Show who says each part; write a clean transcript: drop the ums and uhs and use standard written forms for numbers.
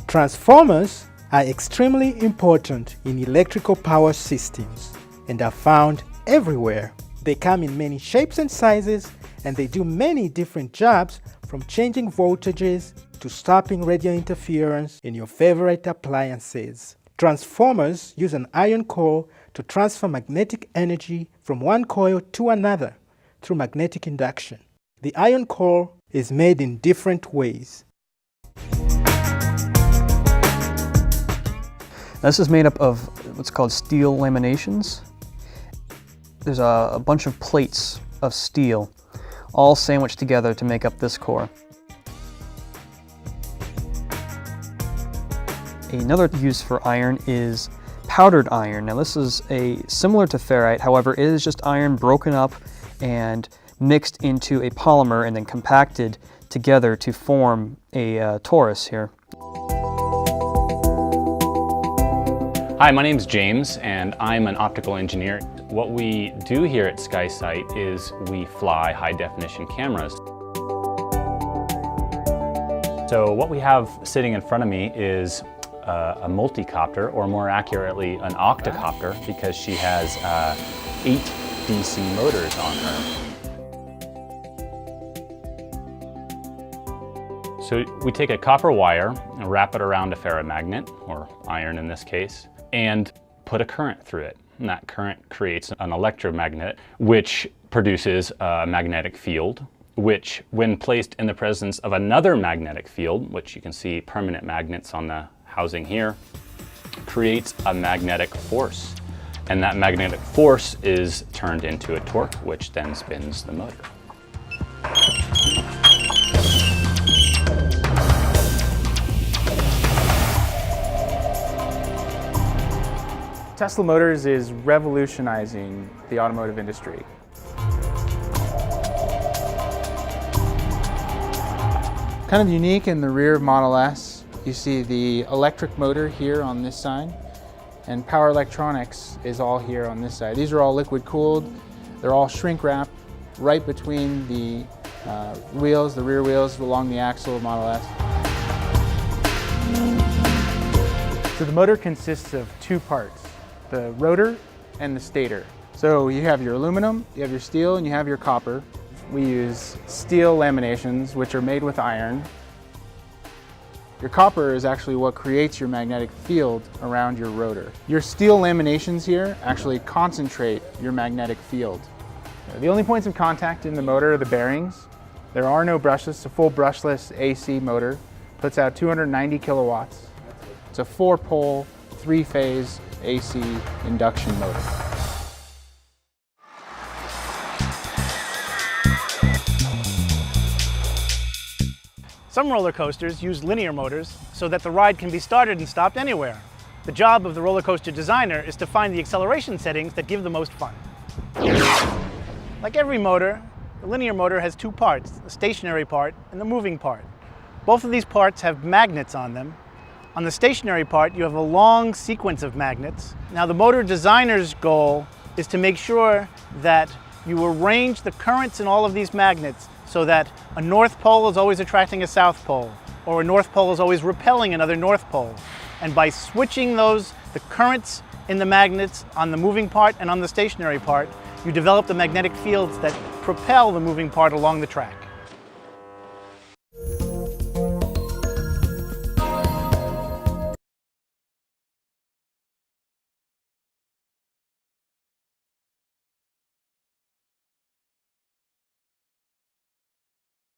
Speaker 1: Transformers are extremely important in electrical power systems and are found everywhere. They come in many shapes and sizes, and they do many different jobs, from changing voltages to stopping radio interference in your favorite appliances. Transformers use an iron core to transfer magnetic energy from one coil to another through magnetic induction. The iron core is made in different ways.
Speaker 2: This is made up of what's called steel laminations. There's a bunch of plates of steel all sandwiched together to make up this core. Another use for iron is powdered iron. Now this is similar to ferrite, however it is just iron broken up and mixed into a polymer and then compacted together to form a torus here.
Speaker 3: Hi, my name is James and I'm an optical engineer. What we do here at SkySight is we fly high-definition cameras. So what we have sitting in front of me is a multicopter, or more accurately an octocopter, because she has 8 DC motors on her. So we take a copper wire and wrap it around a ferromagnet, or iron in this case, and put a current through it. And that current creates an electromagnet, which produces a magnetic field, which, when placed in the presence of another magnetic field, which you can see permanent magnets on the housing here, creates a magnetic force. And that magnetic force is turned into a torque, which then spins the motor.
Speaker 4: Tesla Motors is revolutionizing the automotive industry. Kind of unique in the rear of Model S, you see the electric motor here on this side, and power electronics is all here on this side. These are all liquid cooled. They're all shrink wrapped right between the wheels, the rear wheels along the axle of Model S. So the motor consists of 2 parts, the rotor and the stator. So you have your aluminum, you have your steel, and you have your copper. We use steel laminations, which are made with iron. Your copper is actually what creates your magnetic field around your rotor. Your steel laminations here actually concentrate your magnetic field. The only points of contact in the motor are the bearings. There are no brushless. It's a full brushless AC motor. Puts out 290 kilowatts. It's a 4-pole, 3-phase AC induction motor.
Speaker 5: Some roller coasters use linear motors so that the ride can be started and stopped anywhere. The job of the roller coaster designer is to find the acceleration settings that give the most fun. Like every motor, the linear motor has 2 parts, the stationary part and the moving part. Both of these parts have magnets on them. On the stationary part, you have a long sequence of magnets. Now, the motor designer's goal is to make sure that you arrange the currents in all of these magnets so that a north pole is always attracting a south pole, or a north pole is always repelling another north pole. And by switching the currents in the magnets on the moving part and on the stationary part, you develop the magnetic fields that propel the moving part along the track.